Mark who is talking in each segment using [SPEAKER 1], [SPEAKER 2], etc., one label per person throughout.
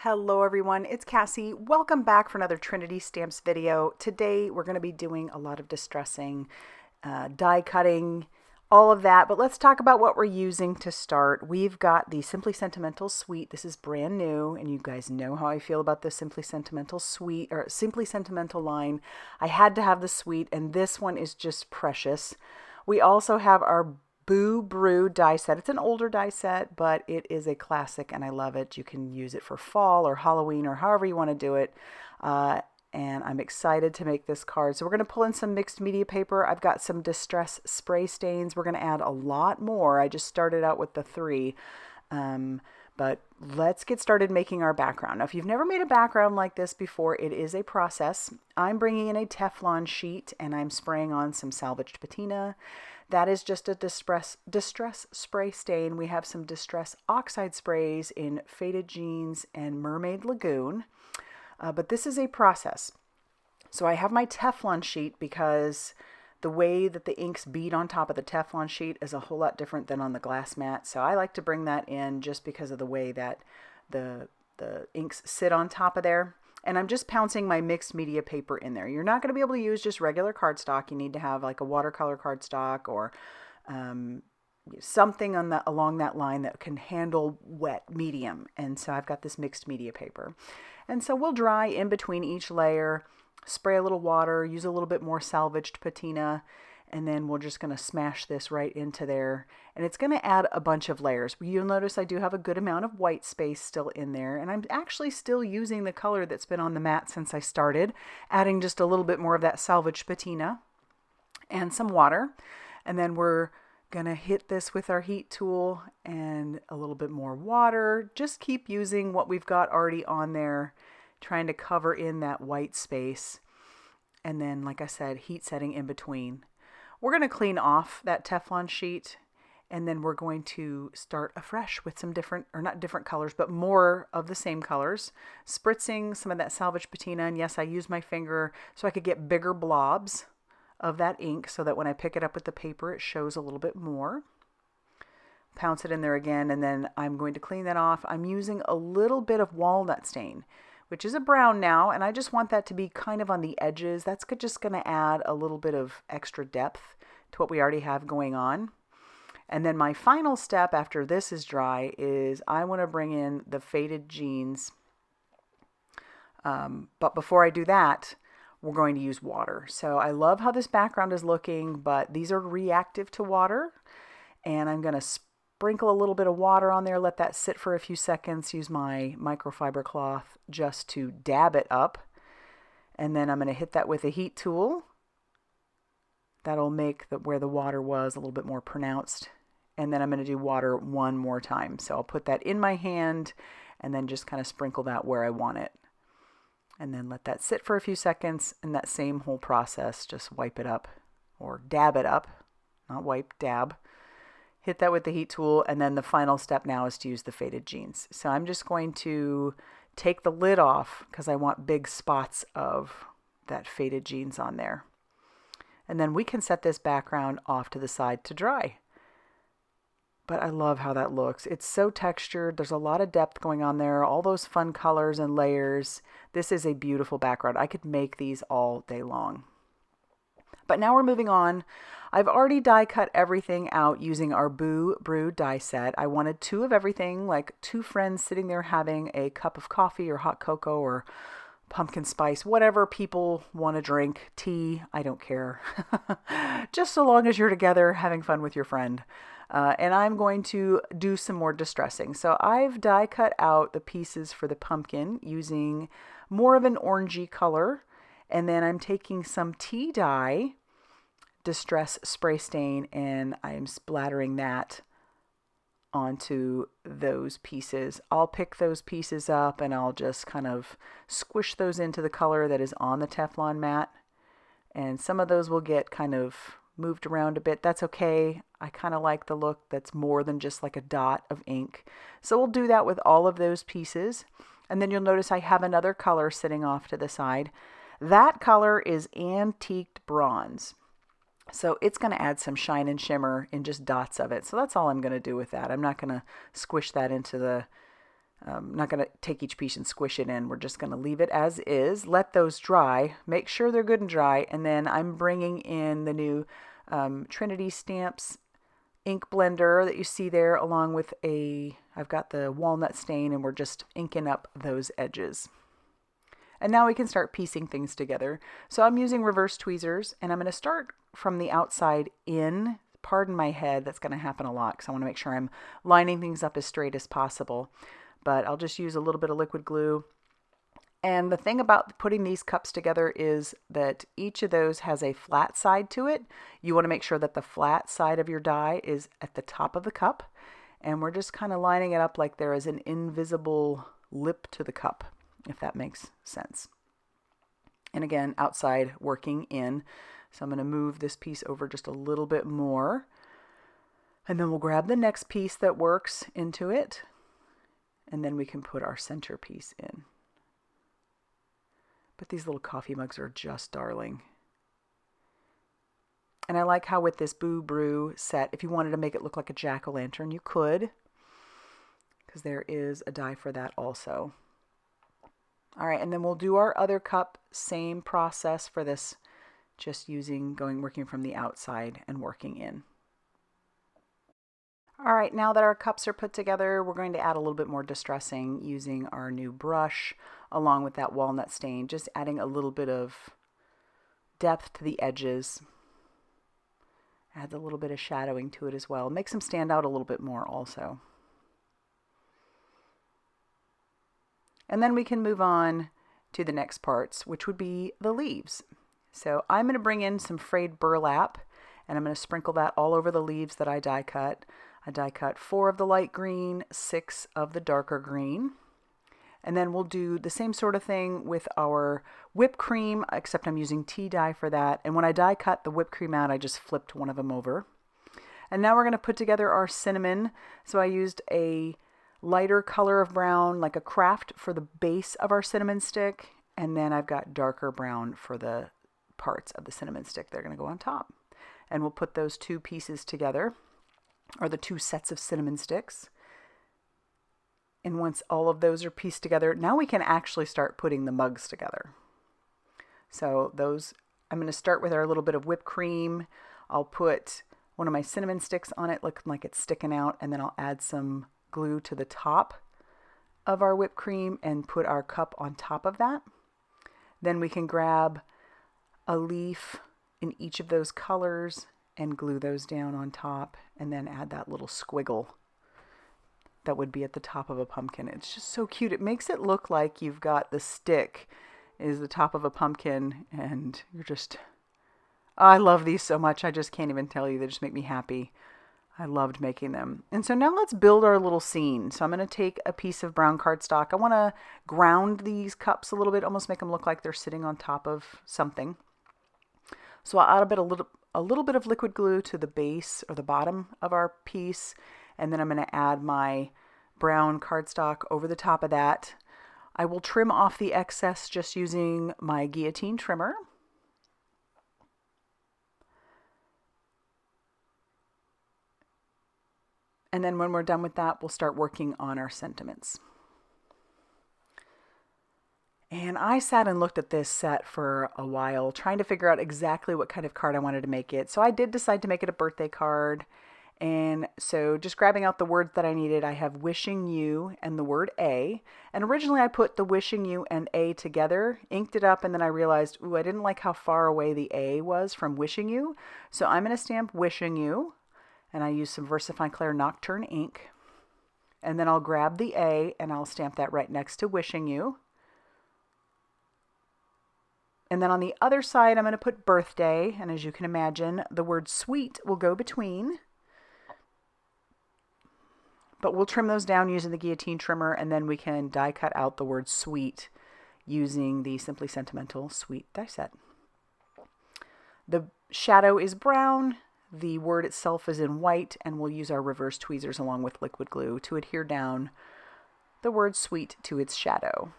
[SPEAKER 1] Hello everyone, it's Cassie. Welcome back for another Trinity Stamps video. Today we're going to be doing a lot of distressing, die cutting, all of that, but let's talk about what we're using to start. We've got the Simply Sentimental Suite. This is brand new, and you guys know how I feel about the Simply Sentimental Suite, or Simply Sentimental line. I had to have the suite, and this one is just precious. We also have our Boo Brew die set. It's an older die set, but it is a classic and I love it. You can use it for fall or Halloween or however you want to do it. And I'm excited to make this card. So we're going to pull in some mixed media paper. I've got some distress spray stains. We're going to add a lot more. I just started out with the 3. But let's get started making our background. Now, if you've never made a background like this before, it is a process. I'm bringing in a Teflon sheet and I'm spraying on some Salvaged Patina. That is just a distress spray stain. We have some distress oxide sprays in Faded Jeans and Mermaid Lagoon. But this is a process. So I have my Teflon sheet because the way that the inks bead on top of the Teflon sheet is a whole lot different than on the glass mat. So I like to bring that in just because of the way that the inks sit on top of there. And I'm just pouncing my mixed media paper in there. You're not going to be able to use just regular cardstock. You need to have like a watercolor cardstock or something along that line that can handle wet medium. And so I've got this mixed media paper. And so we'll dry in between each layer, spray a little water, use a little bit more salvaged patina, and then we're just going to smash this right into there. And it's going to add a bunch of layers. You'll notice I do have a good amount of white space still in there. And I'm actually still using the color that's been on the mat since I started, adding just a little bit more of that salvaged patina and some water. And then we're going to hit this with our heat tool and a little bit more water. Just keep using what we've got already on there, trying to cover in that white space. And then, like I said, heat setting in between. We're going to clean off that Teflon sheet, and then we're going to start afresh with some different, or not different colors, but more of the same colors, spritzing some of that salvaged patina. And yes, I use my finger so I could get bigger blobs of that ink so that when I pick it up with the paper, it shows a little bit more. Pounce it in there again, and then I'm going to clean that off. I'm using a little bit of walnut stain, which is a brown now, and I just want that to be kind of on the edges. That's just going to add a little bit of extra depth to what we already have going on. And then my final step after this is dry is I want to bring in the Faded Jeans. But before I do that, we're going to use water. So I love how this background is looking, but these are reactive to water. And I'm going to sprinkle a little bit of water on there, let that sit for a few seconds, use my microfiber cloth just to dab it up. And then I'm going to hit that with a heat tool. That'll make where the water was a little bit more pronounced. And then I'm going to do water one more time. So I'll put that in my hand and then just kind of sprinkle that where I want it. And then let that sit for a few seconds, and that same whole process, just wipe it up or dab it up, not wipe, dab. Hit that with the heat tool, and then the final step now is to use the Faded Jeans. So I'm just going to take the lid off because I want big spots of that Faded Jeans on there. And then we can set this background off to the side to dry. But I love how that looks. It's so textured. There's a lot of depth going on there. All those fun colors and layers. This is a beautiful background. I could make these all day long. But now we're moving on. I've already die cut everything out using our Boo Brew die set. I wanted 2 of everything, like 2 friends sitting there having a cup of coffee or hot cocoa or pumpkin spice, whatever people want to drink, tea, I don't care. Just so long as you're together having fun with your friend. And I'm going to do some more distressing. So I've die cut out the pieces for the pumpkin using more of an orangey color. And then I'm taking some tea dye, distress spray stain, and I'm splattering that onto those pieces. I'll pick those pieces up and I'll just kind of squish those into the color that is on the Teflon mat. And some of those will get kind of moved around a bit. That's okay. I kind of like the look that's more than just like a dot of ink. So we'll do that with all of those pieces. And then you'll notice I have another color sitting off to the side. That color is antiqued bronze. So it's going to add some shine and shimmer in just dots of it. So that's all I'm going to do with that. I'm not going to squish that into the I'm not going to take each piece and squish it in. We're just going to leave it as is. Let those dry. Make sure they're good and dry. And then I'm bringing in the new Trinity Stamps ink blender that you see there, along with I've got the walnut stain, and we're just inking up those edges. And now we can start piecing things together. So I'm using reverse tweezers, and I'm going to start from the outside in. Pardon my head, that's going to happen a lot because I want to make sure I'm lining things up as straight as possible. But I'll just use a little bit of liquid glue. And the thing about putting these cups together is that each of those has a flat side to it. You want to make sure that the flat side of your die is at the top of the cup. And we're just kind of lining it up like there is an invisible lip to the cup, if that makes sense. And again, outside working in. So I'm going to move this piece over just a little bit more. And then we'll grab the next piece that works into it. And then we can put our centerpiece in. But these little coffee mugs are just darling. And I like how with this Boo Brew set, if you wanted to make it look like a jack-o'-lantern, you could. Because there is a die for that also. All right, and then we'll do our other cup. Same process for this. Just working from the outside and working in. All right, now that our cups are put together, we're going to add a little bit more distressing using our new brush along with that walnut stain, just adding a little bit of depth to the edges. Adds a little bit of shadowing to it as well. Makes them stand out a little bit more also. And then we can move on to the next parts, which would be the leaves. So I'm going to bring in some frayed burlap, and I'm going to sprinkle that all over the leaves that I die cut. I die cut 4 of the light green, 6 of the darker green. And then we'll do the same sort of thing with our whipped cream, except I'm using tea dye for that. And when I die cut the whipped cream out, I just flipped one of them over. And now we're going to put together our cinnamon. So I used a lighter color of brown, like a craft, for the base of our cinnamon stick. And then I've got darker brown for the parts of the cinnamon stick. They're going to go on top. And we'll put those 2 pieces together, or the 2 sets of cinnamon sticks. And once all of those are pieced together, now we can actually start putting the mugs together. So those, I'm going to start with our little bit of whipped cream. I'll put one of my cinnamon sticks on it, looking like it's sticking out, and then I'll add some glue to the top of our whipped cream and put our cup on top of that. Then we can grab a leaf in each of those colors and glue those down on top, and then add that little squiggle that would be at the top of a pumpkin. It's just so cute. It makes it look like you've got the stick is the top of a pumpkin, and you're just, I love these so much. I just can't even tell you. They just make me happy. I loved making them. And so now let's build our little scene. So I'm going to take a piece of brown cardstock. I want to ground these cups a little bit, almost make them look like they're sitting on top of something. So I'll add a little bit of liquid glue to the base or the bottom of our piece, and then I'm going to add my brown cardstock over the top of that. I will trim off the excess just using my guillotine trimmer. And then when we're done with that, we'll start working on our sentiments. And I sat and looked at this set for a while, trying to figure out exactly what kind of card I wanted to make it. So I did decide to make it a birthday card. And so just grabbing out the words that I needed, I have wishing you and the word A. And originally I put the wishing you and A together, inked it up, and then I realized, ooh, I didn't like how far away the A was from wishing you. So I'm going to stamp wishing you. And I use some VersaFine Clair Nocturne ink. And then I'll grab the A and I'll stamp that right next to wishing you. And then on the other side, I'm going to put birthday. And as you can imagine, the word sweet will go between. But we'll trim those down using the guillotine trimmer, and then we can die cut out the word sweet using the Simply Sentimental Sweet die set. The shadow is brown. The word itself is in white, and we'll use our reverse tweezers along with liquid glue to adhere down the word sweet to its shadow.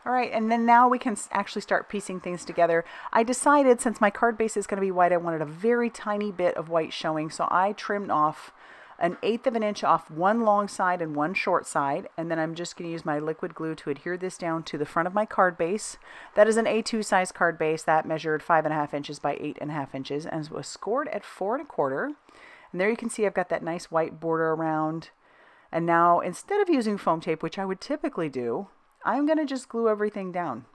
[SPEAKER 1] All right, and then now we can actually start piecing things together. I decided since my card base is going to be white, I wanted a very tiny bit of white showing, so I trimmed off 1/8 of an inch off one long side and one short side, and then I'm just going to use my liquid glue to adhere this down to the front of my card base. That is an A2 size card base that measured 5.5 inches by 8.5 inches and was scored at 4 1/4. And there you can see I've got that nice white border around. And now instead of using foam tape, which I would typically do, I'm going to just glue everything down.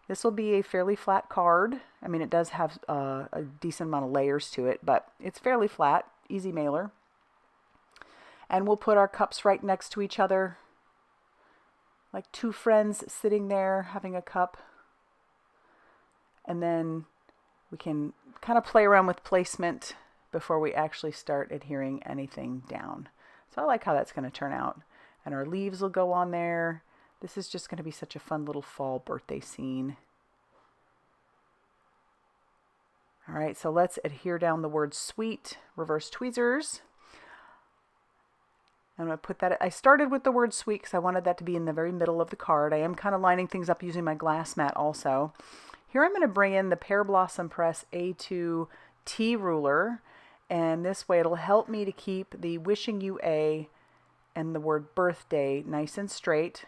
[SPEAKER 1] This will be a fairly flat card. I mean, it does have a decent amount of layers to it, but it's fairly flat, easy mailer. And we'll put our cups right next to each other, like two friends sitting there having a cup. And then we can kind of play around with placement before we actually start adhering anything down. So I like how that's going to turn out. And our leaves will go on there. This is just going to be such a fun little fall birthday scene. All right, so let's adhere down the word sweet, reverse tweezers. I'm going to put that, I started with the word sweet because I wanted that to be in the very middle of the card. I am kind of lining things up using my glass mat also. Here I'm going to bring in the Pearblossom Press A2 T ruler, and this way it'll help me to keep the wishing you a and the word birthday nice and straight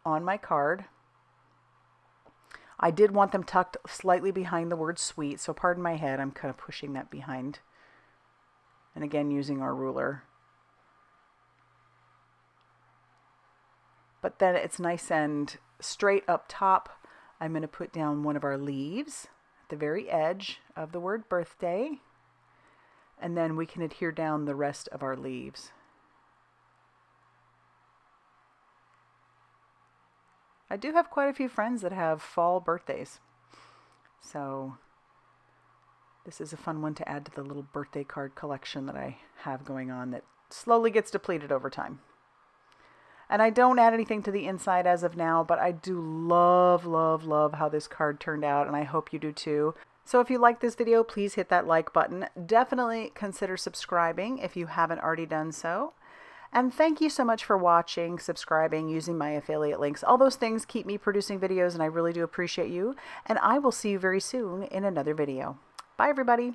[SPEAKER 1] on my card. I did want them tucked slightly behind the word sweet, so pardon my head, I'm kind of pushing that behind. And again, using our ruler. But then it's nice and straight up top. I'm going to put down one of our leaves at the very edge of the word birthday. And then we can adhere down the rest of our leaves. I do have quite a few friends that have fall birthdays. So this is a fun one to add to the little birthday card collection that I have going on that slowly gets depleted over time. And I don't add anything to the inside as of now, but I do love, love, love how this card turned out, and I hope you do too. So if you like this video, please hit that like button. Definitely consider subscribing if you haven't already done so. And thank you so much for watching, subscribing, using my affiliate links. All those things keep me producing videos, and I really do appreciate you. And I will see you very soon in another video. Bye, everybody.